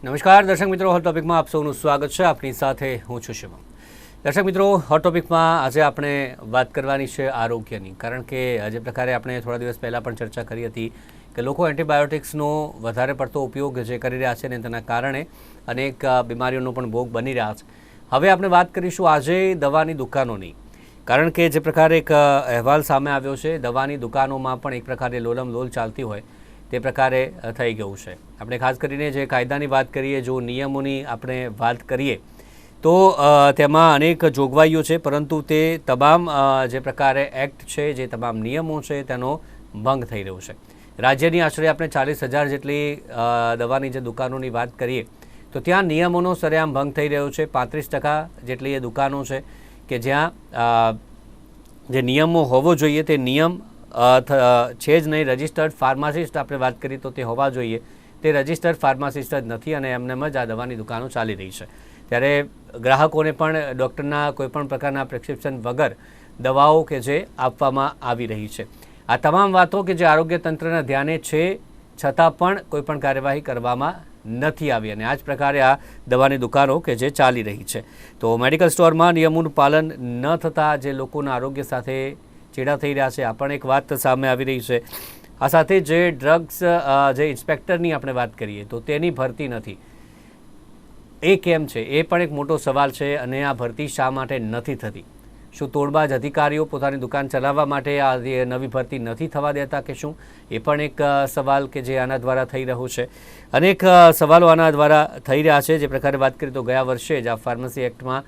નમસ્કાર દર્શક મિત્રો, હોટ ટોપિકમાં આપ સૌનું સ્વાગત છે. આપની સાથે હું છું શિવમ. દર્શક મિત્રો, હોટ ટોપિકમાં આજે આપણે વાત કરવાની છે આરોગ્યની, કારણ કે જે પ્રકારે આપણે થોડા દિવસ પહેલાં પણ ચર્ચા કરી હતી કે લોકો એન્ટીબાયોટિક્સનો વધારે પડતો ઉપયોગ જે કરી રહ્યા છે ને તેના કારણે અનેક બીમારીઓનો પણ ભોગ બની રહ્યા છે. હવે આપણે વાત કરીશું આજે દવાની દુકાનોની, કારણ કે જે પ્રકારે એક અહેવાલ સામે આવ્યો છે, દવાની દુકાનોમાં પણ એક પ્રકારે લોલમ લોલ ચાલતી હોય તે પ્રકારે થઈ ગયું છે. આપણે ખાસ કરીને જે કાયદાની વાત કરીએ, જો નિયમોની આપણે વાત કરીએ તો તેમાં અનેક જોગવાઈઓ છે, પરંતુ તે તમામ જે પ્રકારે એક્ટ છે, જે તમામ નિયમો છે તેનો ભંગ થઈ રહ્યો છે. રાજ્યની આશરે આપણે 40,000 જેટલી દવાની જે દુકાનોની વાત કરીએ તો ત્યાં નિયમોનો સરેઆમ ભંગ થઈ રહ્યો છે. 35% જેટલી એ દુકાનો છે કે જ્યાં જે નિયમો હોવો જોઈએ તે નિયમ છે જ નહીં. રજિસ્ટર્ડ ફાર્માસિસ્ટ આપણે વાત કરીએ તો તે હોવા જોઈએ, તે રજિસ્ટર્ડ ફાર્માસિસ્ટ જ નથી અને એમનેમ જ આ દવાની દુકાનો ચાલી રહી છે. ત્યારે ગ્રાહકોને પણ ડૉક્ટરના કોઈપણ પ્રકારના પ્રિસ્ક્રિપ્શન વગર દવાઓ કે જે આપવામાં આવી રહી છે. આ તમામ વાતો કે જે આરોગ્ય તંત્રના ધ્યાને છે છતાં પણ કોઈપણ કાર્યવાહી કરવામાં નથી આવી અને આ જ પ્રકારે આ દવાની દુકાનો કે જે ચાલી રહી છે. તો મેડિકલ સ્ટોરમાં નિયમોનું પાલન ન થતાં જે લોકોના આરોગ્ય સાથે ચેડા થઈ રહ્યા છે, આ પણ એક વાત સામે આવી રહી છે. આ સાથે જે ડ્રગ્સ જે ઇન્સ્પેક્ટરની આપણે વાત કરીએ તો તેની ભરતી નથી, એ કેમ છે એ પણ એક મોટો સવાલ છે. અને આ ભરતી શા માટે નથી થતી? શું તોડબાજ અધિકારીઓ પોતાની દુકાન ચલાવવા માટે આ નવી ભરતી નથી થવા દેતા કે શું? એ પણ એક સવાલ કે જે આના દ્વારા થઈ રહ્યો છે. અનેક સવાલો આના દ્વારા થઈ રહ્યા છે. જે પ્રકારે વાત કરીએ તો ગયા વર્ષે જ આ ફાર્મસી એક્ટમાં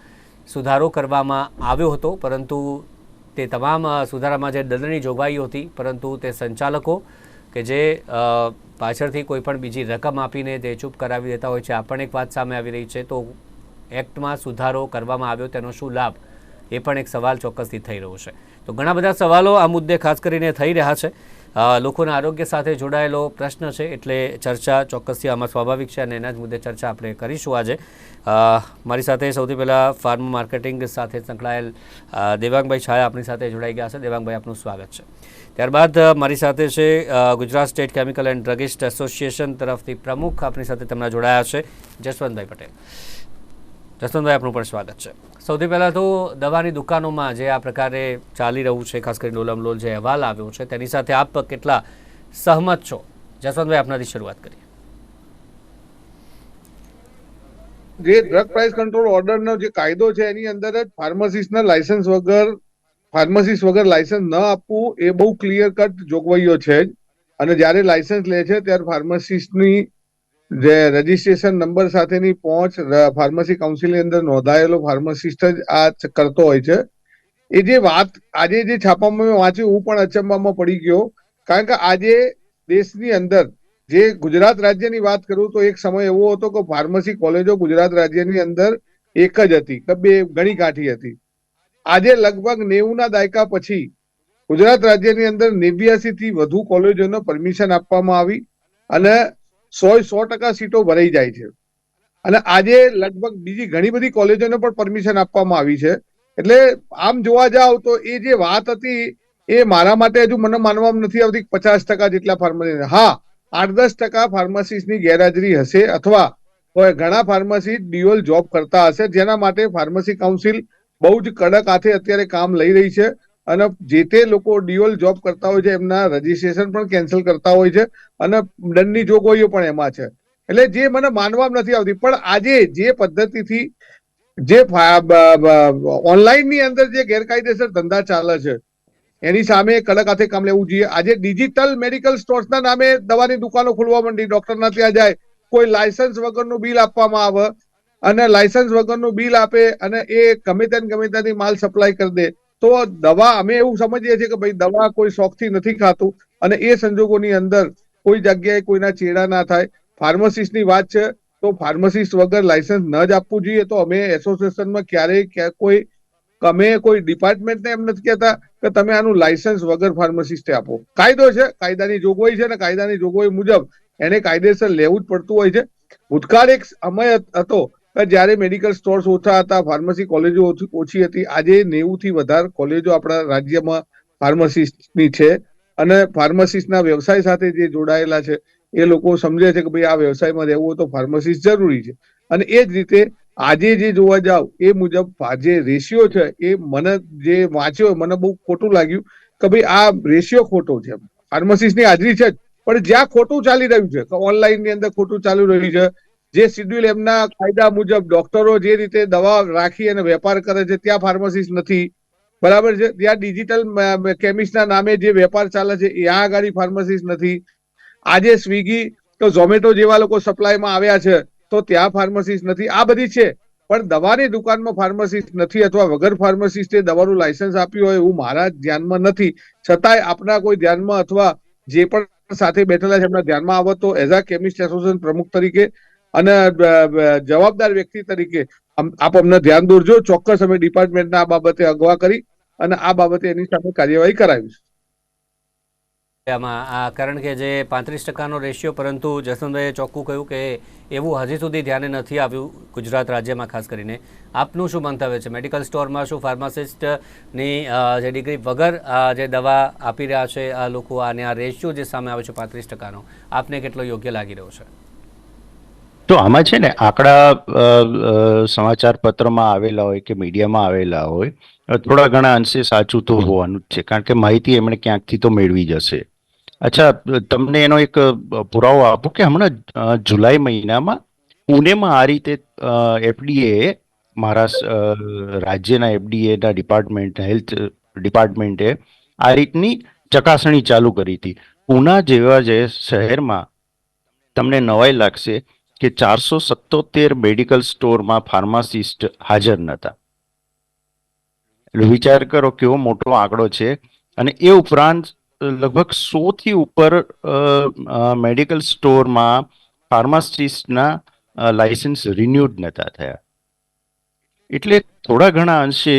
સુધારો કરવામાં આવ્યો હતો, પરંતુ તે તમામ સુધારામાં જે દંડની જોગવાઈઓ હતી, પરંતુ તે સંચાલકો કે જે પાછળથી કોઈપણ બીજી રકમ આપીને તે ચૂપ કરાવી દેતા હોય છે. આ પણ એક વાત સામે આવી રહી છે. તો એક્ટમાં સુધારો કરવામાં આવ્યો, તેનો શું લાભ? એ પણ એક સવાલ ચોક્કસથી થઈ રહ્યો છે. તો ઘણા બધા સવાલો આ મુદ્દે ખાસ કરીને થઈ રહ્યા છે. લોકોના આરોગ્ય સાથે જોડાયેલો પ્રશ્ન છે, એટલે ચર્ચા ચોક્કસથી આમાં સ્વાભાવિક છે અને એના જ મુદ્દે ચર્ચા આપણે કરીશું આજે. મારી સાથે સૌથી પહેલાં ફાર્મ માર્કેટિંગ સાથે સંકળાયેલ દેવાંગભાઈ છાયા આપણી સાથે જોડાઈ ગયા છે. દેવાંગભાઈ, આપનું સ્વાગત છે. ત્યારબાદ મારી સાથે છે Gujarat state chemical and druggist association તરફથી પ્રમુખ આપણી સાથે તેમના જોડાયા છે જસવંતભાઈ પટેલ. જસવંતભાઈ, આપનું પણ સ્વાગત છે. સૌથી પહેલાં તો દવાની દુકાનોમાં જે આ પ્રકારે ચાલી રહ્યું છે, ખાસ કરીને લોલમલોલ જે અહેવાલ આવ્યો છે તેની સાથે આપ કેટલા સહમત છો? જસવંતભાઈ, આપનાથી શરૂઆત કરીએ. જે ડ્રગ પ્રાઇસ કંટ્રોલ ઓર્ડરનો જે કાયદો છે એની અંદર જ ફાર્માસિસ્ટના લાયસન્સ વગર ફાર્માસિસ્ટ વગર લાયસન્સ ન આપવું એ બહુ ક્લિયર કટ જોગવાઈઓ છે જ. અને જ્યારે લાયસન્સ લે છે ત્યારે ફાર્માસિસ્ટની જે રજીસ્ટ્રેશન નંબર સાથેની પહોંચ ફાર્મસી કાઉન્સિલની અંદર નોંધાયેલો ફાર્માસિસ્ટ જ આ કરતો હોય છે. એ જે વાત આજે જે છાપામાં મેં વાંચ્યું, હું પણ અચંબામાં પડી ગયો, કારણ કે આજે દેશની અંદર જે ગુજરાત રાજ્યની વાત કરું તો એક સમય એવો હતો કે ફાર્મસી કોલેજો ગુજરાત રાજ્યની અંદર એક જ હતી કે બે ઘણી કાઠી હતી. આજે લગભગ 90ના દાયકા પછી ગુજરાત રાજ્યની અંદર 89 થી વધુ કોલેજોને પરમિશન આપવામાં આવી અને 100% સીટો ભરાઈ જાય છે. અને આજે લગભગ બીજી ઘણી બધી કોલેજોને પણ પરમિશન આપવામાં આવી છે. એટલે આમ જોવા જાવ તો એ જે વાત હતી એ મારા માટે હજુ મને માનવામાં નથી આવતી 50% જેટલા ફાર્મસી. હા, 8-10% ફાર્માસિસ્ટની ગેરહાજરી હશે અથવા ઘણા ફાર્માસિસ્ટ ડ્યુઅલ જોબ કરતા હશે, જેના માટે ફાર્મસી કાઉન્સિલ બહુ જ કડક હાથે અત્યારે કામ લઈ રહી છે. અને જે તે લોકો ડ્યુઅલ જોબ કરતા હોય છે એમના રજીસ્ટ્રેશન પણ કેન્સલ કરતા હોય છે અને દંડની જોગવાઈઓ પણ એમાં છે. એટલે જે મને માનવામાં નથી આવતી, પણ આજે જે પદ્ધતિથી જે ઓનલાઈનની અંદર જે ગેરકાયદેસર ધંધા ચાલે છે એની સામે કડક હાથે કામ લેવું જોઈએ. આજે ડિજિટલ મેડિકલ સ્ટોર્સના નામે દવાની દુકાનો ખોલવા માંડી. ડોક્ટરના ત્યાં જાય, કોઈ લાયસન્સ વગરનું બિલ આપવામાં આવે અને લાયસન્સ વગરનું બિલ આપે અને એ ગમે ત્યાંની માલ સપ્લાય કરી દે. તો દવા અમે એવું સમજીએ છીએ કે ભાઈ દવા કોઈ શોખથી નથી ખાતું અને એ સંજોગોની અંદર કોઈ જગ્યાએ કોઈના ચેડા ના થાય. ફાર્માસિસ્ટની વાત છે તો ફાર્માસિસ્ટ વગર લાયસન્સ ન જ આપવું જોઈએ. તો અમે એસોસિએશનમાં ક્યારેય કોઈ ડિપાર્ટમેન્ટને એમ નથી કહેતા કે તમે આનું લાયસન્સ વગર ફાર્માસિસ્ટે આપો. કાયદો છે, કાયદાની જોગવાઈ છે અને કાયદાની જોગવાઈ મુજબ એને કાયદેસર લેવું જ પડતું હોય છે. ભૂતકાળ એક સમય હતો કે જ્યારે મેડિકલ સ્ટોર્સ ઓછા હતા, ફાર્મસી કોલેજો ઓછી હતી. આજે 90 થી વધારે કોલેજો આપણા રાજ્યમાં ફાર્માસિસ્ટની છે અને ફાર્માસિસ્ટના વ્યવસાય સાથે જે જોડાયેલા છે એ લોકો સમજે છે કે ભાઈ આ વ્યવસાયમાં રહેવું હોય તો ફાર્માસિસ્ટ જરૂરી છે. અને એ જ રીતે આજે જે જોવા જાવ એ મુજબ જે રેશિયો છે એ મને જે વાંચ્યો મને બહુ ખોટું લાગ્યું કે ભાઈ આ રેશિયો ખોટો છે. ફાર્માસિસ્ટની હાજરી છે જ, પણ જ્યાં ખોટું ચાલી રહ્યું છે કે ઓનલાઈન ની અંદર ખોટું ચાલી રહ્યું છે, જે શિડ્યુલ એમના કાયદા મુજબ ડોક્ટરો જે રીતે દવા રાખી અને વેપાર કરે છે ત્યાં ફાર્માસિસ્ટ નથી, બરાબર છે. ત્યાં ડિજિટલ કેમિસ્ટના નામે જે વેપાર ચાલે છે ત્યાં આગળ ફાર્માસિસ્ટ નથી. આજે સ્વિગી તો ઝોમેટો જેવા લોકો સપ્લાયમાં આવ્યા છે તો ત્યાં ફાર્માસિસ્ટ નથી. આ બધી છે, પણ દવાની દુકાનમાં ફાર્માસિસ્ટ નથી અથવા વગર ફાર્માસિસ્ટે દવાનું લાયસન્સ આપ્યું હોય એવું મારા ધ્યાનમાં નથી. છતાંય આપના કોઈ ધ્યાનમાં અથવા જે પણ સાથે બેઠેલા છે એમના ધ્યાનમાં આવત તો એઝ અ કેમિસ્ટ એસોસિએશન પ્રમુખ તરીકે અને જવાબદાર વ્યક્તિ તરીકે આપ અમને ધ્યાન દોરજો. ચોક્કસ અમે ડિપાર્ટમેન્ટના આ બાબતે અગવા કરી અને આ બાબતે એની સામે કાર્યવાહી કરાવીશું. આમાં કારણ કે જે 35%નો રેશિયો, પરંતુ જસવંતભાઈએ ચોખ્ખું કહ્યું કે એવું હજી સુધી ધ્યાને નથી આવ્યું ગુજરાત રાજ્યમાં. ખાસ કરીને આપનું શું મંતવ્ય છે? મેડિકલ સ્ટોરમાં શું ફાર્માસિસ્ટની જે ડિગ્રી વગર જે દવા આપી રહ્યા છે આ લોકો, અને આ રેશિયો જે સામે આવે છે 35%નો, આપને કેટલો યોગ્ય લાગી રહ્યો છે? તો આમાં છે ને આંકડા સમાચાર પત્રમાં આવેલા હોય કે મીડિયામાં આવેલા હોય, થોડા ઘણા અંશે સાચું તો હોવાનું જ છે, કારણ કે માહિતી એમણે ક્યાંકથી તો મેળવી જશે. અચ્છા, તમને એનો એક પુરાવો આપો કે હમણાં જુલાઈ મહિનામાં પુણેમાં આ રીતે એફડીએ, મહારાષ્ટ્ર રાજ્યના એફડીએના ડિપાર્ટમેન્ટ, હેલ્થ ડિપાર્ટમેન્ટે આ રીતની ચકાસણી ચાલુ કરી હતી. પુના જેવા જે શહેરમાં તમને નવાઈ લાગશે કે 477 મેડિકલ સ્ટોરમાં ફાર્માસિસ્ટ હાજર નહોતા. એટલે વિચાર કરો કેવો મોટો આંકડો છે. અને એ ઉપરાંત લગભગ 100 થી ઉપર મેડિકલ સ્ટોરમાં ફાર્માસિસ્ટના લાયસન્સ રિન્યુડ નહોતા થયા. એટલે થોડા ઘણા અંશે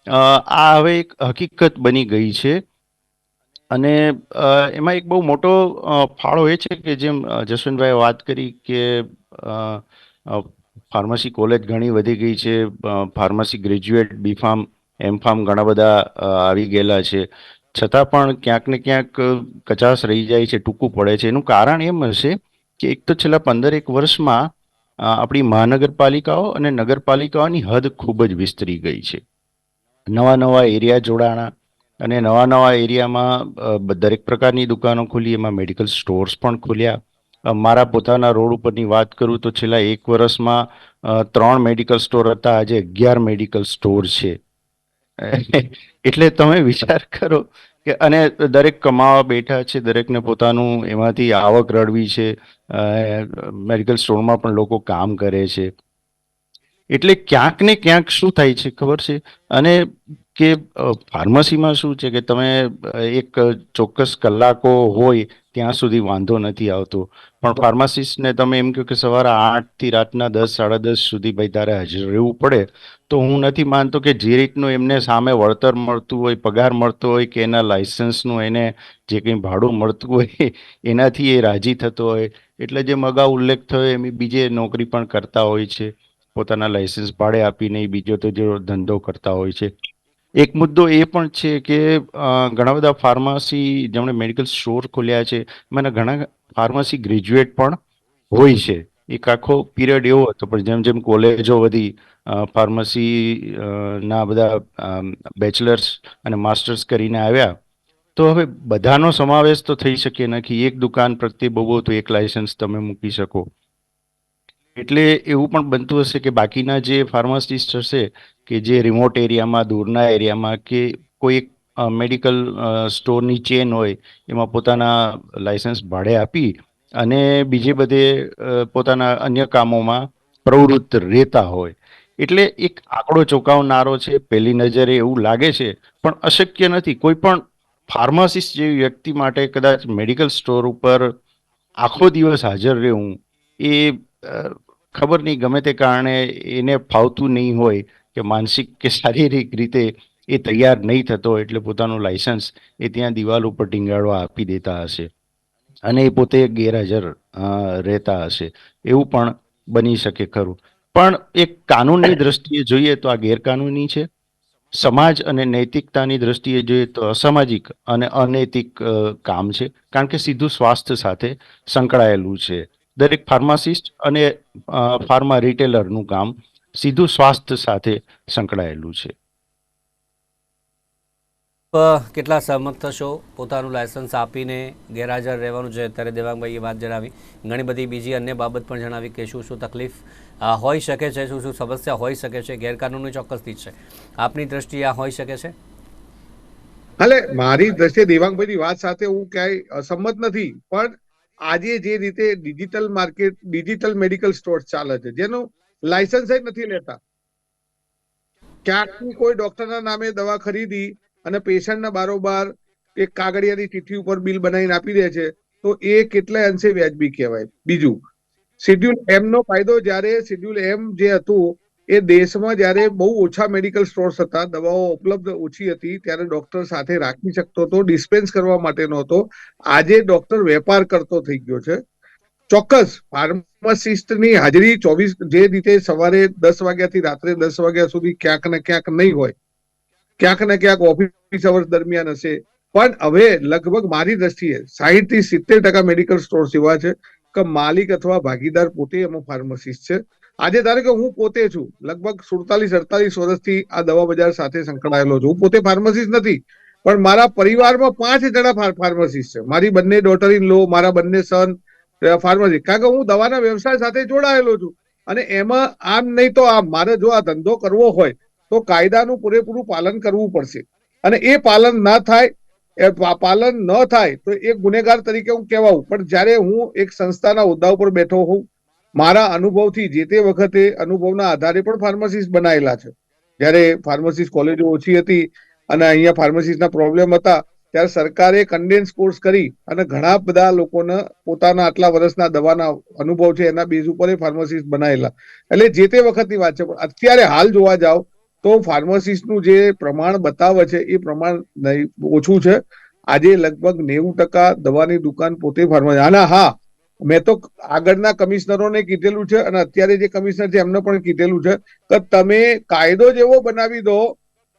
આ હવે એક હકીકત બની ગઈ છે. અને એમાં એક બહુ મોટો ફાળો એ છે કે જેમ જસવંતભાઈએ વાત કરી કે ફાર્મસી કોલેજ ઘણી વધી ગઈ છે, ફાર્મસી ગ્રેજ્યુએટ, બીફાર્મ, એમફાર્મ ઘણા બધા આવી ગયેલા છે, છતાં પણ ક્યાંક ને ક્યાંક કચાશ રહી જાય છે, ટૂંકું પડે છે. એનું કારણ એમ હશે કે એક તો છેલ્લા 15 વર્ષમાં આપણી મહાનગરપાલિકાઓ અને નગરપાલિકાઓની હદ ખૂબ જ વિસ્તરી ગઈ છે. નવા નવા એરિયા જોડાણા અને નવા નવા એરિયામાં દરેક પ્રકારની દુકાનો ખુલી, એમાં મેડિકલ સ્ટોર્સ પણ ખુલ્યા. મારા પોતાના રોડ ઉપરની વાત કરું તો છેલ્લા 1 વર્ષમાં 3 મેડિકલ સ્ટોર હતા, આજે 11 મેડિકલ સ્ટોર છે. એટલે તમે વિચાર કરો કે, અને દરેક કમાવા બેઠા છે, દરેકને પોતાનું એમાંથી આવક રળવી છે. મેડિકલ સ્ટોરમાં પણ લોકો કામ કરે છે. એટલે ક્યાંક ને ક્યાંક શું થાય છે ખબર છે, અને કે ફાર્મસીમાં શું છે કે તમે એક ચોક્કસ કલાકો હોય ત્યાં સુધી વાંધો નથી આવતો, પણ ફાર્માસિસ્ટને તમે એમ કહો કે સવારે 8 થી રાતના 10, 10:30 સુધી ભાઈ તારે હાજર રહેવું પડે, તો હું નથી માનતો કે જે રીતનું એમને સામે વળતર મળતું હોય, પગાર મળતો હોય, કે એના લાયસન્સનું એને જે કંઈ ભાડું મળતું હોય એનાથી એ રાજી થતો હોય. એટલે જેમ અગાઉ ઉલ્લેખ થયો એમ બીજે નોકરી પણ કરતા હોય છે, પોતાના લાયસન્સ ભાડે આપીને બીજો તો જે ધંધો કરતા હોય છે. એક મુદ્દો એ પણ છે કે ઘણા બધા ફાર્મસી જેમણે મેડિકલ સ્ટોર ખોલ્યા છે એમાંના ઘણા ફાર્મસી ગ્રેજ્યુએટ પણ હોય છે. એક આખો પીરિયડ એવો હતો, પણ જેમ જેમ કોલેજો વધી, ફાર્મસી ના બધા બેચલર્સ અને માસ્ટર્સ કરીને આવ્યા, તો હવે બધાનો સમાવેશ તો થઈ શકે નથી. એક દુકાન પ્રત્યે બહુ તો એક લાયસન્સ તમે મૂકી શકો. એટલે એવું પણ બનતું હશે કે બાકીના જે ફાર્માસિસ્ટ હશે કે જે રિમોટ એરિયામાં, દૂરના એરિયામાં, કે કોઈ એક મેડિકલ સ્ટોરની ચેન હોય એમાં પોતાના લાયસન્સ ભાડે આપી અને બીજે બધે પોતાના અન્ય કામોમાં પ્રવૃત્ત રહેતા હોય. એટલે એક આંકડો ચોંકાવનારો છે. પહેલી નજરે એવું લાગે છે, પણ અશક્ય નથી. કોઈ પણ ફાર્માસિસ્ટ જેવી વ્યક્તિ માટે કદાચ મેડિકલ સ્ટોર ઉપર આખો દિવસ હાજર રહેવું એ ખબર નહીં, ગમે તે કારણે એને ફાવતું નહીં હોય કે માનસિક કે શારીરિક રીતે એ તૈયાર નહીં થતો, એટલે પોતાનું લાયસન્સ એ ત્યાં દિવાલ ઉપર ટીંગાડવા આપી દેતા હશે અને એ પોતે ગેરહાજર રહેતા હશે. એવું પણ બની શકે ખરું. પણ એક કાનૂનની દ્રષ્ટિએ જોઈએ તો આ ગેરકાનૂની છે. સમાજ અને નૈતિકતાની દ્રષ્ટિએ જોઈએ તો અસામાજિક અને અનૈતિક કામ છે, કારણ કે સીધું સ્વાસ્થ્ય સાથે સંકળાયેલું છે. દરેક ફાર્માસિસ્ટ અને ફાર્મા રિટેલરનું કામ સીધું સ્વાસ્થ્ય સાથે સંકળાયેલું છે. કેટલા સહમત થશો પોતાનું લાયસન્સ આપીને ગેરહાજર રહેવાનું છે? અત્યારે દેવાંગભાઈએ વાત જણાવી, ઘણી બધી બીજી અન્ય બાબત પણ જણાવી કે શું શું તકલીફ હોઈ શકે છે, શું શું સમસ્યા હોઈ શકે છે. ગેરકાનૂની ચોક્કસથી છે, આપની દ્રષ્ટિએ આ હોઈ શકે છે? હાલે મારી દ્રષ્ટિએ દેવાંગભાઈની વાત સાથે હું ક્યાંય અસંમત નથી, પણ આજે જે રીતે digital market, digital medical stores ચાલે છે, જેનું લાયસન્સ જ નથી લેતા, ક્યાંકથી કોઈ ડોક્ટરના નામે દવા ખરીદી અને પેશન્ટને બારોબાર એક કાગળિયાની ચિઠ્ઠી ઉપર બિલ બનાવીને આપી દે છે, તો એ કેટલાય અંશે વ્યાજબી કહેવાય. બીજું, શેડ્યુલ એમ નો ફાયદો, જ્યારે શેડ્યુલ એમ જે હતું એ દેશમાં જ્યારે બહુ ઓછા મેડિકલ સ્ટોર્સ હતા, દવાઓ ઉપલબ્ધ ઓછી હતી, ત્યારે ડોક્ટર સાથે રાખી શકતો હતો, ડિસ્પેન્સ કરવા માટેનો હતો. આજે ડોક્ટર વેપાર કરતો થઈ ગયો છે. ચોક્કસ ફાર્માસિસ્ટની હાજરી 24, જે રીતે સવારે 10 વાગ્યાથી રાત્રે 10 વાગ્યા સુધી ક્યાંક ને ક્યાંક નહીં હોય, ક્યાંક ને ક્યાંક ઓફિસ અવર્સ દરમિયાન હશે, પણ હવે લગભગ મારી દ્રષ્ટિએ 60 થી 70% મેડિકલ સ્ટોર્સ એવા છે કે માલિક અથવા ભાગીદાર પોતે એમાં ફાર્માસિસ્ટ છે. આજે ધારો કે હું પોતે છું, લગભગ 47-48 વર્ષથી આ દવા બજાર સાથે સંકળાયેલો છું. હું પોતે ફાર્માસિસ્ટ નથી, પણ મારા પરિવારમાં 5 જણા ફાર્માસિસ્ટ છે. મારી બંને ડોટર ઇન લો, મારા બંને સન ફાર્માસિસ્ટ, કારણ કે હું દવાના વ્યવસાય સાથે જોડાયેલો છું. અને એમાં આમ નહીં તો આમ, મારે જો આ ધંધો કરવો હોય તો કાયદાનું પૂરેપૂરું પાલન કરવું પડશે, અને એ પાલન ના થાય, પાલન ન થાય તો એક ગુનેગાર તરીકે હું કહેવાઉં. પણ જ્યારે હું એક સંસ્થાના હોદ્દા ઉપર બેઠો હોઉં, મારા અનુભવથી, જે તે વખતે અનુભવના આધારે પણ ફાર્માસિસ્ટ બનાયેલા છે, જ્યારે ફાર્માસિસ્ટ કોલેજો ઓછી હતી અને અહીંયા ફાર્માસિસ્ટના પ્રોબ્લેમ હતા, ત્યારે સરકારે કન્ડેન્સ કોર્સ કરી અને ઘણા બધા લોકોને પોતાના આટલા વર્ષના દવાના અનુભવ છે એના બેઝ ઉપર ફાર્માસિસ્ટ બનાયેલા. એટલે જે તે વખતની વાત છે. પણ અત્યારે હાલ જોવા જાવ તો ફાર્માસિસ્ટનું જે પ્રમાણ બતાવે છે એ પ્રમાણ ઓછું છે. આજે લગભગ 90% દવાની દુકાન પોતે ફાર્માસિસ્ટ. અને હા, મેં તો આગળના કમિશનરોને કીધેલું છે અને અત્યારે જે કમિશનર છે એમને પણ કીધેલું છે કે તમે કાયદો જેવો બનાવી દો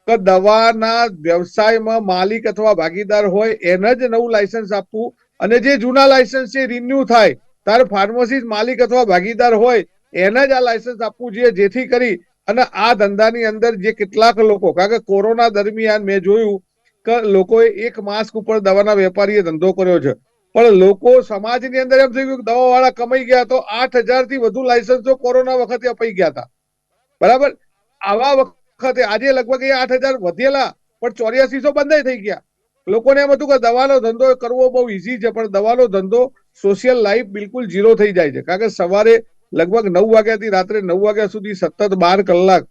કે દવાના વ્યવસાયમાં માલિક અથવા ભાગીદાર હોય એને જ નવું લાયસન્સ આપવું, અને જે જૂના લાયસન્સ છે રિન્યુ થાય ત્યારે ફાર્માસિસ્ટ માલિક અથવા ભાગીદાર હોય એને જ આ લાયસન્સ આપવું જોઈએ, જેથી કરી અને આ ધંધાની અંદર જે કેટલાક લોકો, કારણ કે કોરોના દરમિયાન મેં જોયું કે લોકોએ એક માસ્ક ઉપર દવાના વેપારીએ ધંધો કર્યો છે, પણ લોકો સમાજની અંદર એમ થઈ ગયું કે દવાવાળા કમાઈ ગયા, તો 8,000 થી વધુ લાયસન્સો કોરોના વખતે અપાઈ ગયા હતા. બરાબર, આવા વખતે આજે લગભગ એ 8,000 વધેલા, પણ 8400 બંધ થઈ ગયા. લોકોને એમ હતું કે દવાનો ધંધો કરવો બહુ ઈઝી છે, પણ દવાનો ધંધો સોશિયલ લાઈફ બિલકુલ ઝીરો થઈ જાય છે. કારણ કે સવારે લગભગ 9 વાગ્યાથી રાત્રે 9 વાગ્યા સુધી સતત 12 કલાક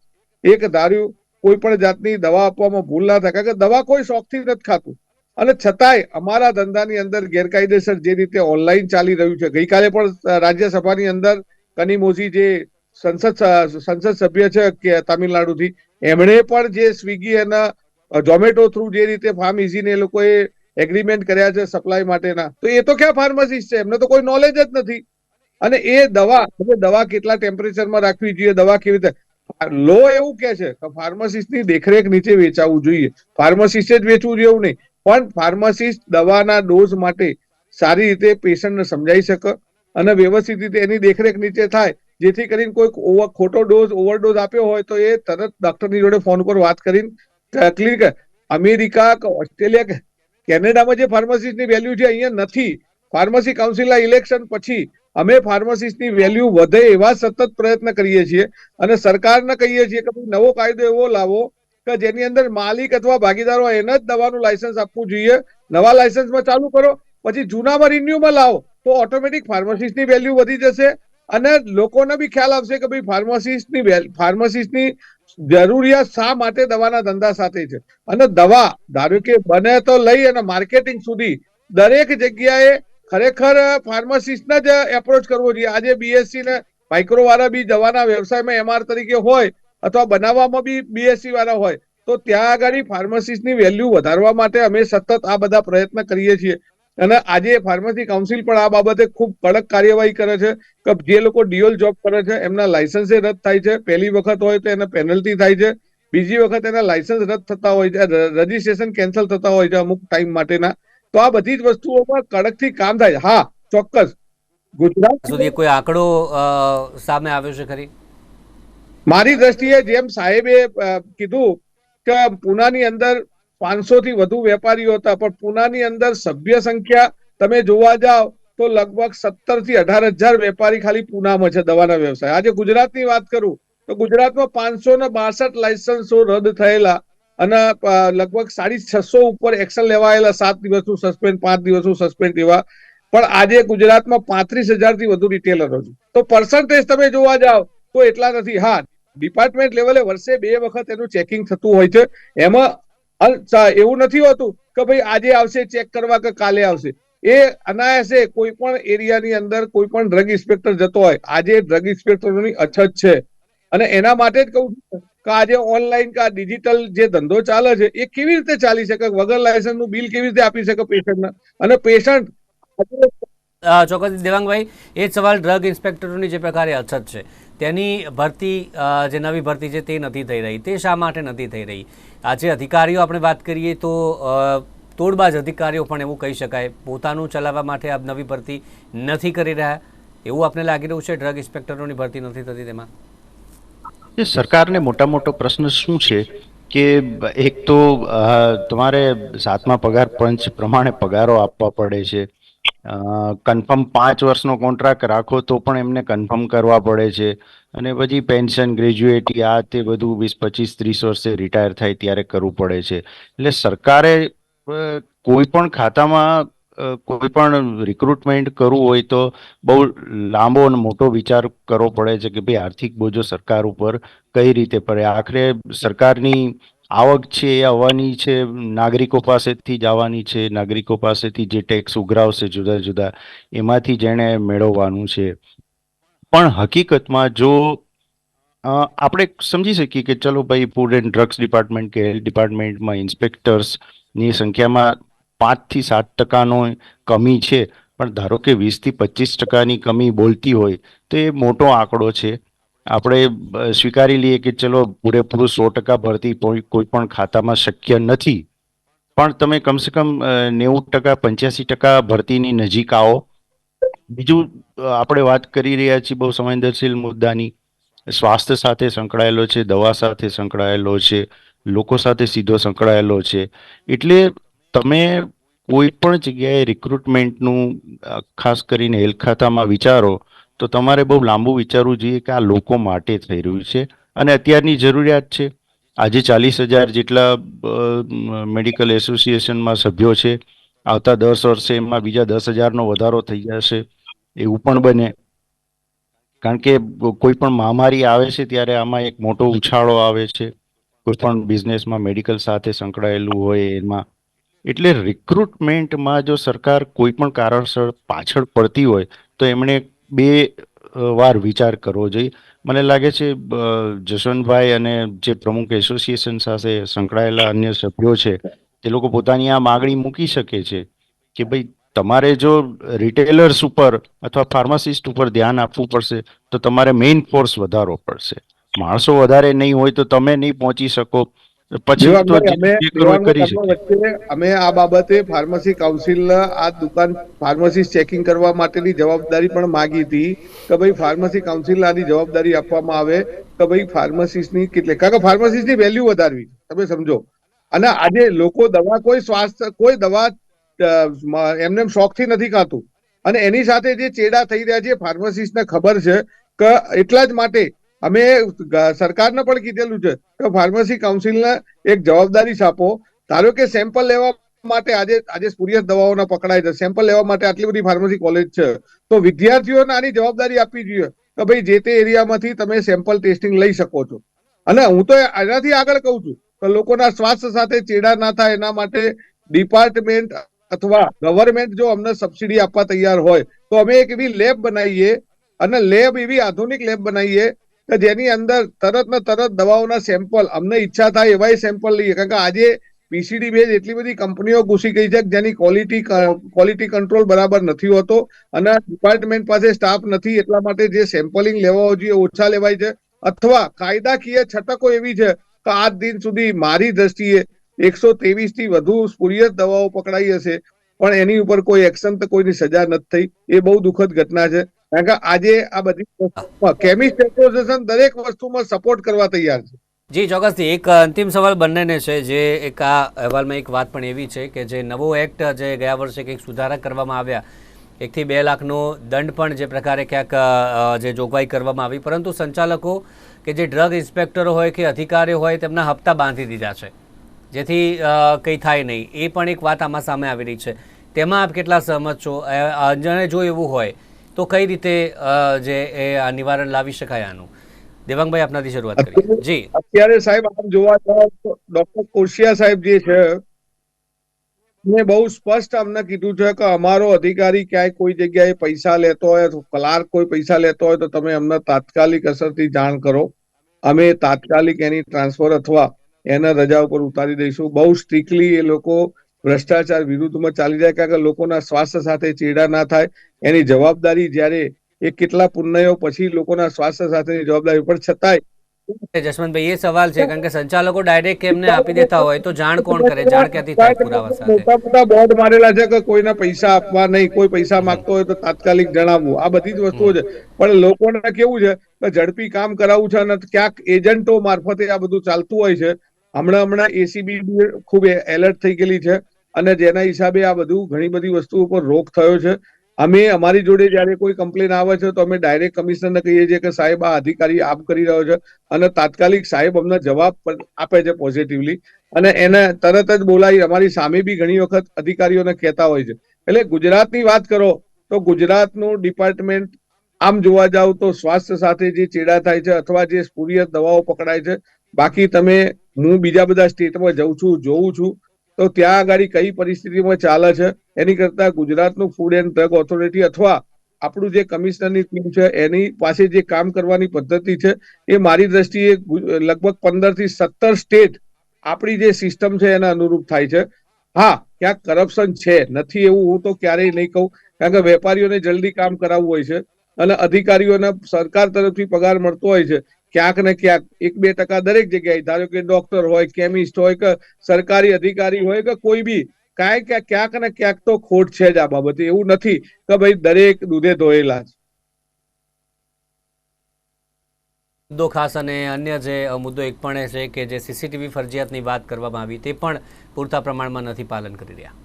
એક ધાર્યું કોઈ પણ જાતની દવા આપવામાં ભૂલ ના થાય, કારણ કે દવા કોઈ શોખથી નથી ખાતું. અને છતાંય અમારા ધંધાની અંદર ગેરકાયદેસર જે રીતે ઓનલાઈન ચાલી રહ્યું છે, ગઈકાલે પણ રાજ્યસભાની અંદર કનિમોઝી જે સંસદ સભ્ય છે કે તામિલનાડુથી, એમણે પણ જે સ્વિગી અને ઝોમેટો થ્રુ જે રીતે ફાર્મ ઇઝીને એ લોકોએ એગ્રીમેન્ટ કર્યા છે સપ્લાય માટેના, તો એ તો ક્યાં ફાર્માસિસ્ટ છે, એમને તો કોઈ નોલેજ જ નથી. અને એ દવા કેટલા ટેમ્પરેચરમાં રાખવી જોઈએ, દવા કેવી રીતે, લો એવું કે છે કે ફાર્માસિસ્ટની દેખરેખ નીચે વેચાવું જોઈએ. ફાર્માસિસ્ટે જ વેચવું જોઈએ એવું નહીં, પણ ફાર્માસિસ્ટ દવાના ડોઝ માટે સારી રીતે પેશન્ટને સમજાઈ શકે અને વ્યવસ્થિત રીતે એની દેખરેખ નીચે થાય, જેથી કરીને કોઈ ખોટો ડોઝ, ઓવરડોઝ આપ્યો હોય તો એ તરત ડોક્ટરની જોડે ફોન પર વાત કરીને ક્લિયર કરે. અમેરિકા કે ઓસ્ટ્રેલિયા કે કેનેડામાં જે ફાર્માસિસ્ટની વેલ્યુ છે અહીંયા નથી. ફાર્મસી કાઉન્સિલના ઇલેક્શન પછી અમે ફાર્માસિસ્ટની વેલ્યુ વધે એવા સતત પ્રયત્ન કરીએ છીએ અને સરકારને કહીએ છીએ કે નવો કાયદો એવો લાવો કે જેની અંદર માલિક અથવા ભાગીદારો એને જ દવાનું લાયસન્સ આપવું જોઈએ. નવા લાયસન્સમાં ચાલુ કરો, પછી જૂનામાં રિન્યુમાં લાવો, તો ઓટોમેટિક ફાર્માસિસ્ટની વેલ્યુ વધી જશે અને લોકોને બી ખ્યાલ આવશે કે ભાઈ ફાર્માસિસ્ટની જરૂરિયાત શા માટે દવાના ધંધા સાથે છે. અને દવા ધારો કે બને તો લઈ અને માર્કેટિંગ સુધી દરેક જગ્યાએ ખરેખર ફાર્માસિસ્ટને જ એપ્રોચ કરવો જોઈએ. આજે બીએસસી ને માઇક્રો વાળા બી દવાના વ્યવસાયમાં એમઆર તરીકે હોય અથવા બનાવવામાં બી બીએસસી વાળા હોય, તો ત્યાં આગળ ફાર્માસિસ્ટની વેલ્યુ વધારવા માટે અમે સતત આ બધા પ્રયત્ન કરીએ છીએ. અને આજે ફાર્મસી કાઉન્સિલ પણ આ બાબતે ખૂબ કડક કાર્યવાહી કરે છે કે જે લોકો ડ્યુઅલ જોબ કરે છે એમના લાયસન્સે રદ થાય છે, પહેલી વખત હોય તો એને પેનલ્ટી થાય છે. બીજી વખત એના લાયસન્સ રદ થતા હોય છે, રજીસ્ટ્રેશન કેન્સલ થતા હોય છે અમુક ટાઈમ માટેના. તો આ બધી જ વસ્તુઓ પર કડકથી કામ થાય. હા, ચોક્કસ ગુજરાત સુધી કોઈ આંકડો સામે આવ્યો છે ખરી? મારી દ્રષ્ટિએ જેમ સાહેબે કીધું કે પુનાની અંદર 500 થી વધુ વેપારીઓ હતા, પણ પુનાની અંદર સભ્ય સંખ્યા તમે જોવા જાવ તો લગભગ 17 થી 18,000 વેપારી ખાલી પુનામાં છે દવાના વ્યવસાય. આજે ગુજરાતની વાત કરું તો ગુજરાતમાં 562 લાયસન્સો રદ થયેલા અને લગભગ 650 ઉપર એક્શન લેવાયેલા, 7 દિવસનું સસ્પેન્ડ, 5 દિવસનું સસ્પેન્ડ એવા. પણ આજે ગુજરાતમાં 35,000 થી વધુ રિટેલરો છે. તો પર્સન્ટેજ તમે જોવા જાવ તો એટલા નથી. હા, ડિપાર્ટમેન્ટ લેવલે વર્ષે 2 વખત એનું ચેકિંગ થતું હોય છે. એમાં એવું નથી હોતું કે ભાઈ આજે આવશે ચેક કરવા કે કાલે આવશે. એ અનાયાસે કોઈ પણ એરિયાની અંદર કોઈ પણ ડ્રગ ઇન્સ્પેક્ટર જતો હોય. આજે ડ્રગ ઇન્સ્પેક્ટરોની અછત છે અને એના માટે જ કહું છું કે આજે ઓનલાઈન કે ડિજિટલ જે ધંધો ચાલે છે એ કેવી રીતે ચાલી શકે? વગર લાયસન્સનું બિલ કેવી રીતે આપી શકે પેશન્ટને? અને પેશન્ટ ચોક્કસ દેવાંગભાઈ, એ જ સવાલ, ડ્રગ ઇન્સ્પેક્ટરોની જે પ્રકારે અછત છે તેની ભરતી, જે નવી ભરતી છે તે નથી થઈ રહી, તે શા માટે નથી થઈ રહી? આજે અધિકારીઓ આપણે વાત કરીએ તો તોડબાજ અધિકારીઓ પણ એવું કહી શકાય, પોતાનું ચલાવવા માટે આ નવી ભરતી નથી કરી રહ્યા, એવું આપને લાગી રહ્યું છે? ડ્રગ ઇન્સ્પેક્ટરોની ભરતી નથી થતી તેમાં એ સરકારને મોટો પ્રશ્ન શું છે કે એક તો તમારે 7મા પગાર પંચ પ્રમાણે પગારો આપવા પડે છે. કન્ફર્મ 5 વર્ષનો કોન્ટ્રાક્ટ રાખો તો પણ એમને કન્ફર્મ કરવા પડે છે. અને પછી પેન્શન, ગ્રેજ્યુએટી, આ તે બધું 20, 25, 30 વર્ષે રિટાયર થાય ત્યારે કરવું પડે છે. એટલે સરકારે કોઈ પણ ખાતામાં કોઈ પણ રિક્રુટમેન્ટ કરવું હોય તો બહુ લાંબો અને મોટો વિચાર કરવો પડે છે કે ભાઈ આર્થિક બોજો સરકાર ઉપર કઈ રીતે પડે. આખરે સરકારની આવક છે એ આવવાની છે, નાગરિકો પાસેથી જ આવવાની છે. નાગરિકો પાસેથી જે ટેક્સ ઉઘરાવશે જુદા જુદા, એમાંથી જેણે મેળવવાનું છે. પણ હકીકતમાં જો આપણે સમજી શકીએ કે ચલો ભાઈ, ફૂડ એન્ડ ડ્રગ્સ ડિપાર્ટમેન્ટ કે હેલ્થ ડિપાર્ટમેન્ટમાં ઇન્સ્પેક્ટર્સની સંખ્યામાં 5 થી 7% કમી છે, પણ ધારો કે 20 થી 25% કમી બોલતી હોય તો એ મોટો આંકડો છે. આપણે સ્વીકારી લઈએ કે ચલો પૂરેપૂરું 100% ભરતી કોઈ પણ ખાતામાં શક્ય નથી, પણ તમે કમસે કમ 90%, 85% ભરતીની નજીક આવો. બીજું, આપણે વાત કરી રહ્યા છીએ બહુ સંવેદનશીલ મુદ્દાની, સ્વાસ્થ્ય સાથે સંકળાયેલો છે, દવા સાથે સંકળાયેલો છે, લોકો સાથે સીધો સંકળાયેલો છે. એટલે તમે કોઈ પણ જગ્યાએ રિક્રુટમેન્ટનું ખાસ કરીને હેલ્થ ખાતામાં વિચારો તો તમારે બહુ લાંબુ વિચારવું જોઈએ કે આ લોકો માટે થઈ રહ્યું છે અને અત્યારની જરૂરિયાત છે. આજે 40,000 જેટલા મેડિકલ એસોસિએશનમાં સભ્યો છે. આવતા 10 વર્ષે એમાં બીજા 10,000નો વધારો થઈ જશે, એવું પણ બને. કારણ કે કોઈ પણ મહામારી આવે છે ત્યારે આમાં એક મોટો ઉછાળો આવે છે, કોઈ પણ બિઝનેસમાં મેડિકલ સાથે સંકળાયેલું હોય એમાં. એટલે રિક્રુટમેન્ટમાં જો સરકાર કોઈ પણ કારણસર પાછળ પડતી હોય તો એમણે 2 વાર વિચાર કરવો જોઈએ. મને લાગે છે જશવંતભાઈ અને જે પ્રમુખ એસોસિએશન સાથે સંકળાયેલા અન્ય સભ્યો છે તે લોકો પોતાની આ માગણી મૂકી શકે છે કે ભાઈ તમારે જો રિટેલર્સ ઉપર અથવા ફાર્માસિસ્ટ ઉપર ધ્યાન આપવું પડશે તો તમારે મેઇન ફોર્સ વધારવો પડશે. માણસો વધારે નહીં હોય તો તમે નહીં પહોંચી શકો, પછી તો જે કરવું એ કરી શકે. અમે આ બાબતે ફાર્મસી કાઉન્સિલ આ દુકાન ફાર્મસિસ્ટ ચેકિંગ કરવા માટેની જવાબદારી પણ માગી હતી કે ભાઈ ફાર્મસી કાઉન્સિલ આની જવાબદારી આપવામાં આવે કે ભાઈ ફાર્મસિસ્ટની કેટલી, કારણ કે ફાર્મસિસ્ટની વેલ્યુ વધારવી, તમે સમજો. અને આજે લોકો દવા કોઈ દવા એમને શોખથી નથી ખાતું અને એની સાથે જે ચેડા થઈ રહ્યા છે ફાર્મસિસ્ટને ખબર છે કે એટલા જ માટે અમે સરકારને પણ કીધેલું છે કે ફાર્મસી કાઉન્સિલને એક જવાબદારી આપો. ધારો કે સેમ્પલ લેવા માટે આજે સ્પુરિયસ દવાઓના પકડાય છે, સેમ્પલ લેવા માટે આટલી બધી ફાર્મસી કોલેજ છે, તો વિદ્યાર્થીઓને આની જવાબદારી આપવી જોઈએ કે ભાઈ જે તે એરિયામાંથી તમે સેમ્પલ ટેસ્ટિંગ લઈ શકો છો. અને હું તો એનાથી આગળ કહું છું કે લોકોના સ્વાસ્થ્ય સાથે ચેડા ના થાય એના માટે ડિપાર્ટમેન્ટ અથવા ગવર્મેન્ટ જો અમને સબસિડી આપવા તૈયાર હોય તો અમે એક એવી લેબ બનાવીએ અને લેબ એવી આધુનિક લેબ બનાવીએ કે જેની અંદર તરત ને તરત દવાઓના સેમ્પલ અમને ઈચ્છા થાય એવા સેમ્પલ લઈએ. કારણ કે આજે પીસીડી બેઝ એટલી બધી કંપનીઓ ઘૂસી ગઈ છે જેની ક્વોલિટી કંટ્રોલ બરાબર નથી હોતો અને ડિપાર્ટમેન્ટ પાસે સ્ટાફ નથી, એટલા માટે જે સેમ્પલિંગ લેવા જોઈએ ઓછા લેવાય છે અથવા કાયદાકીય છટકો એવી છે તો આજ દિન સુધી મારી દ્રષ્ટિએ 123 થી વધુ સ્પુરિયસ દવાઓ પકડાઈ હશે, પણ એની ઉપર કોઈ એક્શન તો કોઈની સજા નથી થઈ. એ બહુ દુઃખદ ઘટના છે. કારણ કે આજે આ બધી વસ્તુમાં કેમિસ્ટ એસોસિએશન દરેક વસ્તુમાં સપોર્ટ કરવા તૈયાર છે. જી ચોક્કસથી. એક અંતિમ સવાલ બંનેને છે. જે એક આ અહેવાલમાં એક વાત પણ એવી છે કે જે નવો એક્ટ જે ગયા વર્ષે કંઈક સુધારા કરવામાં આવ્યા, 1 થી 2 લાખનો દંડ પણ જે પ્રકારે ક્યાંક જે જોગવાઈ કરવામાં આવી, પરંતુ સંચાલકો કે જે ડ્રગ ઇન્સ્પેક્ટરો હોય કે અધિકારીઓ હોય તેમના હપ્તા બાંધી દીધા છે, જેથી કંઈ થાય નહીં. એ પણ એક વાત આમાં સામે આવી રહી છે. તેમાં આપ કેટલા સહમત છો? અને જો એવું હોય તો કઈ રીતે જે એ નિવારણ લાવી શકાય આનું? દેવાંગભાઈ, આપનાથી શરૂઆત કરીએ. જી. અત્યારે સાહેબ આમ જોવા જાવ તો ડોક્ટર કોશિયા સાહેબ જે છે મેં બહુ સ્પષ્ટ અમને કીધું છે કે અમારો અધિકારી ક્યાંય કોઈ જગ્યાએ પૈસા લેતો હોય, ક્લાર્ક કોઈ પૈસા લેતો હોય તો તમે અમને તાત્કાલિક અસરથી જાણ કરો. અમે તાત્કાલિક એની ટ્રાન્સફર અથવા એને રજા ઉપર ઉતારી દઈશું. બહુ સ્ટ્રિક્ટલી એ લોકો ભ્રષ્ટાચાર વિરુદ્ધમાં ચાલી જાય, કારણ કે લોકોના સ્વાસ્થ્ય સાથે ચેડા ના થાય. એની જવાબદારી જ્યારે એ કેટલા પુનઃઓ પછી લોકોના સ્વાસ્થ્ય સાથેની જવાબદારી પર છતાંય જસવંતભાઈ, એ સવાલ છે કારણ કે સંચાલકો ડાયરેક્ટ એમને આપી દેતા હોય તો જાણ કોણ કરે? જાણ ક્યાંથી થાય પુરાવા સાથે? મોટા મોટા બોર્ડ મારેલા છે કે કોઈને પૈસા આપવા નહીં, કોઈ પૈસા માંગતો હોય તો તાત્કાલિક જણાવવું. આ બધી જ વસ્તુઓ છે. પણ લોકોને કેવું છે કે ઝડપી કામ કરાવવું છે અને ક્યાંક એજન્ટો મારફતે આ બધું ચાલતું હોય છે. હમણાં એસીબી ખૂબ એલર્ટ થઈ ગયેલી છે અને જેના હિસાબે આ બધું ઘણી બધી વસ્તુઓ પર રોક થયો છે. અમે અમારી જોડે જયારે કોઈ કમ્પ્લેન આવે છે તો અમે ડાયરેક્ટ કમિશનરને કહીએ છીએ કે સાહેબ આ અધિકારી આમ કરી રહ્યો છે, અને તાત્કાલિક સાહેબ અમને જવાબ આપે છે પોઝિટિવલી, અને એને તરત જ બોલાવી અમારી સામે બી ઘણી વખત અધિકારીઓને કહેતા હોય છે. એટલે ગુજરાતની વાત કરો તો ગુજરાતનું ડિપાર્ટમેન્ટ આમ જોવા જાવ તો સ્વાસ્થ્ય સાથે જે ચેડા થાય છે અથવા જે સ્પુરિયસ દવાઓ પકડાય છે, બાકી હું બીજા બધા સ્ટેટમાં જઉં છું, જોઉં છું તો ત્યાં આગળ કઈ પરિસ્થિતિમાં ચાલે છે એની કરતા ગુજરાતનું ફૂડ એન્ડ ડ્રગ ઓથોરિટી અથવા આપણું જે કમિશનરની ટીમ છે એની પાસે જે કામ કરવાની પદ્ધતિ છે એ મારી દ્રષ્ટિએ લગભગ 15 થી 17 સ્ટેટ આપણી જે સિસ્ટમ છે એના અનુરૂપ થાય છે. હા, ક્યાંક કરપ્શન છે, નથી એવું હું તો ક્યારેય નહીં કહું, કારણ કે વેપારીઓને જલ્દી કામ કરાવવું હોય છે અને અધિકારીઓને સરકાર તરફથી પગાર મળતો હોય છે. ક્યાંક ને ક્યાંક 1-2% દરેક જગ્યાએ, ધારો કે ડોક્ટર હોય, કેમિસ્ટ હોય કે સરકારી અધિકારી હોય કે કોઈ બી, ક્યાંક ને ક્યાંક તો ખોટ છે જ આ બાબતે. એવું નથી કે ભાઈ દરેક દૂધે ધોયેલા છે. મુદ્દો ખાસ અને અન્ય જે મુદ્દો એક પણ છે કે જે સીસીટીવી ફરજિયાતની વાત કરવામાં આવી તે પણ પૂરતા પ્રમાણમાં નથી પાલન કરી રહ્યા.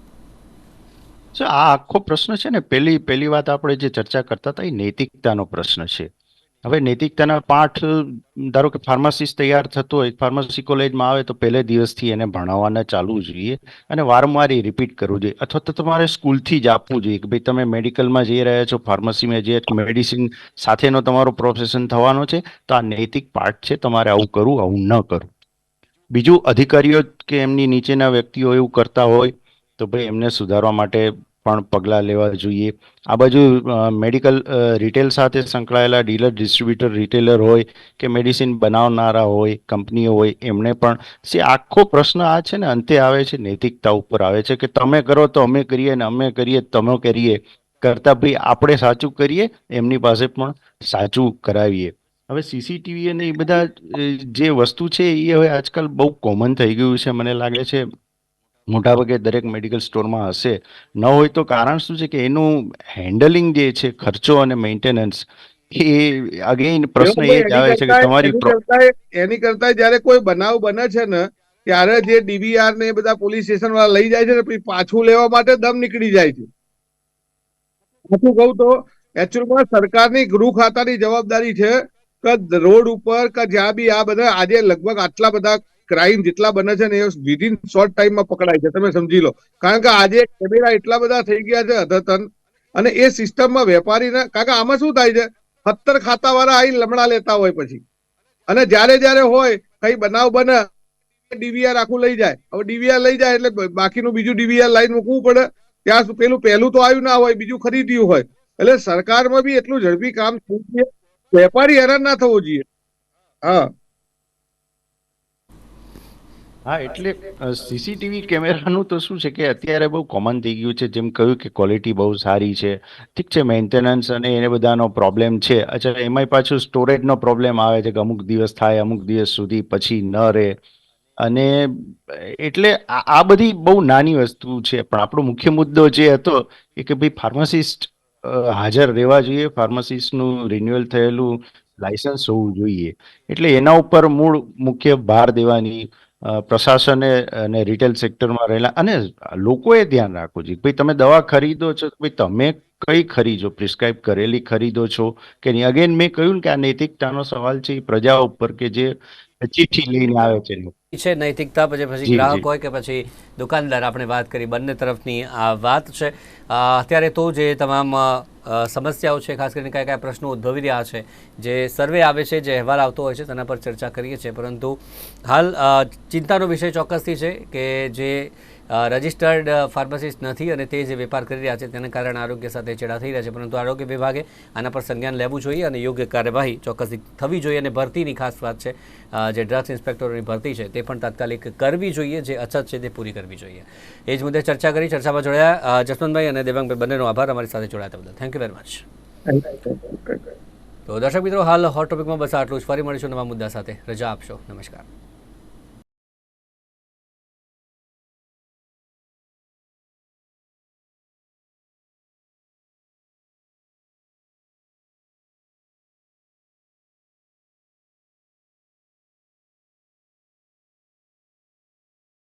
આ આખો પ્રશ્ન છે ને, પહેલી વાત આપણે જે ચર્ચા કરતા હતા એ નૈતિકતાનો પ્રશ્ન છે. હવે નૈતિકતાના પાઠ, ધારો કે ફાર્માસિસ્ટ તૈયાર થતો હોય, ફાર્મસી કોલેજમાં આવે તો પહેલે દિવસથી એને ભણાવવાના ચાલવું જોઈએ અને વારંવાર એ રિપીટ કરવું જોઈએ. અથવા તો તમારે સ્કૂલથી જ આપવું જોઈએ કે ભાઈ તમે મેડિકલમાં જઈ રહ્યા છો, ફાર્મસીમાં જઈ મેડિસિન સાથેનો તમારો પ્રોફેશન થવાનો છે, તો આ નૈતિક પાઠ છે, તમારે આવું કરવું, આવું ન કરવું. બીજું, અધિકારીઓ કે એમની નીચેના વ્યક્તિઓ એવું કરતા હોય તો ભાઈ એમને સુધારવા માટે પણ પગલાં લેવા જોઈએ. આ બાજુ મેડિકલ રિટેલ સાથે સંકળાયેલા ડીલર, ડિસ્ટ્રીબ્યુટર, રિટેલર હોય કે મેડિસિન બનાવનારા હોય, કંપનીઓ હોય, એમને પણ આખો પ્રશ્ન આ છે ને અંતે આવે છે નૈતિકતા ઉપર આવે છે કે તમે કરો તો અમે કરીએ ને અમે કરીએ તમે કરીએ કરતા ભાઈ આપણે સાચું કરીએ, એમની પાસે પણ સાચું કરાવીએ. હવે સીસીટીવી અને એ બધા જે વસ્તુ છે એ હવે આજકાલ બહુ કોમન થઈ ગયું છે. મને લાગે છે મોટાભાગે દરેક મેડિકલ સ્ટોરમાં હશે. ન હોય તો કારણ શું છે કે એનું હેન્ડલિંગ જે છે, ખર્ચો અને મેન્ટેનન્સ, એ અગેન પ્રશ્ન એ જ આવે છે કે તમારી એની કરતા જયારે કોઈ બનાવ બને છે ને ત્યારે જે ડીવીઆર ને બધા પોલીસ સ્ટેશન વાળા લઈ જાય છે ને પછી પાછું લેવા માટે દમ નીકળી જાય છે. સાચું કહું તો એકચ્યુઅલમાં સરકારની ગૃહ ખાતાની જવાબદારી છે કે રોડ ઉપર કે જ્યાં બી આ બધા આજે લગભગ આટલા બધા ક્રાઇમ જેટલા બને છે ને એ વિધિન શોર્ટ ટાઈમમાં પકડાય છે. તમે સમજી લો, કારણ કે આજે કેમેરા એટલા બધા થઈ ગયા છે અદ્યતન, અને એ સિસ્ટમમાં વેપારીને, કારણ કે આમાં શું થાય છે 17 ખાતા વાળા આવીને લમણા લેતા હોય પછી, અને જયારે હોય કઈ બનાવ બને ડીવીઆર આખું લઈ જાય. હવે ડીવીઆર લઈ જાય એટલે બાકીનું બીજું ડીવીઆર લાઈન મૂકવું પડે. ત્યાં પહેલું તો આવ્યું ના હોય, બીજું ખરીદ્યું હોય. એટલે સરકારમાં બી એટલું ઝડપી કામ થવું જોઈએ, વેપારી હેરાન ના થવો જોઈએ. હા, હા, એટલે સીસીટીવી કેમેરાનું તો શું છે કે અત્યારે બહુ કોમન થઈ ગયું છે. જેમ કહ્યું કે ક્વોલિટી બહુ સારી છે. ઠીક છે, મેન્ટેનન્સ અને એને બધાનો પ્રોબ્લેમ છે. અચ્છા, એમાંય પાછું સ્ટોરેજનો પ્રોબ્લેમ આવે છે કે અમુક દિવસ થાય, અમુક દિવસ સુધી પછી ન રહે. અને એટલે આ બધી બહુ નાની વસ્તુ છે. પણ આપણો મુખ્ય મુદ્દો જે હતો એ કે ભાઈ ફાર્માસિસ્ટ હાજર રહેવા જોઈએ, ફાર્માસિસ્ટનું રિન્યુઅલ થયેલું લાયસન્સ હોવું જોઈએ. એટલે એના ઉપર મૂળ મુખ્ય ભાર દેવાની પ્રશાસને અને રિટેલ સેક્ટરમાં રહેલા અને લોકોએ ધ્યાન રાખવું જોઈએ. ભાઈ તમે દવા ખરીદો છો, ભાઈ તમે કઈ ખરીદો, પ્રિસ્ક્રાઇબ કરેલી ખરીદો છો કે નહીં. અગેન મેં કહ્યું ને કે આ નૈતિકતાનો સવાલ છે એ પ્રજા ઉપર કે જે ચિઠ્ઠી લઈને આવે છે. છે નૈતિકતા, પછી જી ગ્રાહક જી હોય કે પછી દુકાનદાર, આપણે વાત કરી બંને તરફની આ વાત છે. અત્યારે તો જે તમામ સમસ્યાઓ છે, ખાસ કરીને કયા કયા પ્રશ્નો ઉદ્ભવી રહ્યા છે, જે સર્વે આવે છે, જે અહેવાલ આવતો હોય છે, તેના પર ચર્ચા કરીએ છીએ. પરંતુ હાલ ચિંતાનો વિષય ચોક્કસથી છે કે જે રજિસ્ટર્ડ ફાર્માસિસ્ટ નથી અને તે જે વેપાર કરી રહ્યા છે તેને કારણે આરોગ્ય સાથે ચેડા થઈ રહ્યા છે. પરંતુ આરોગ્ય વિભાગે આના પર સંજ્ઞાન લેવું જોઈએ અને યોગ્ય કાર્યવાહી ચોક્કસથી થવી જોઈએ. અને ભરતીની ખાસ વાત છે, જે ડ્રગ્સ ઇન્સ્પેક્ટરોની ભરતી છે તે પણ તાત્કાલિક કરવી જોઈએ, જે અછત છે તે પૂરી કરવી જોઈએ. એ જ મુદ્દે ચર્ચા કરી. ચર્ચામાં જોડાયા જસવંતભાઈ અને દેવાંગભાઈ, બંનેનો આભાર અમારી સાથે જોડાયા બદલ. Thank you very much. તો દર્શક મિત્રો, હાલ હોટ ટોપિકમાં બસ આટલું જ. ફરી મળીશું નવા મુદ્દા સાથે. રજા આપશો. નમસ્કાર.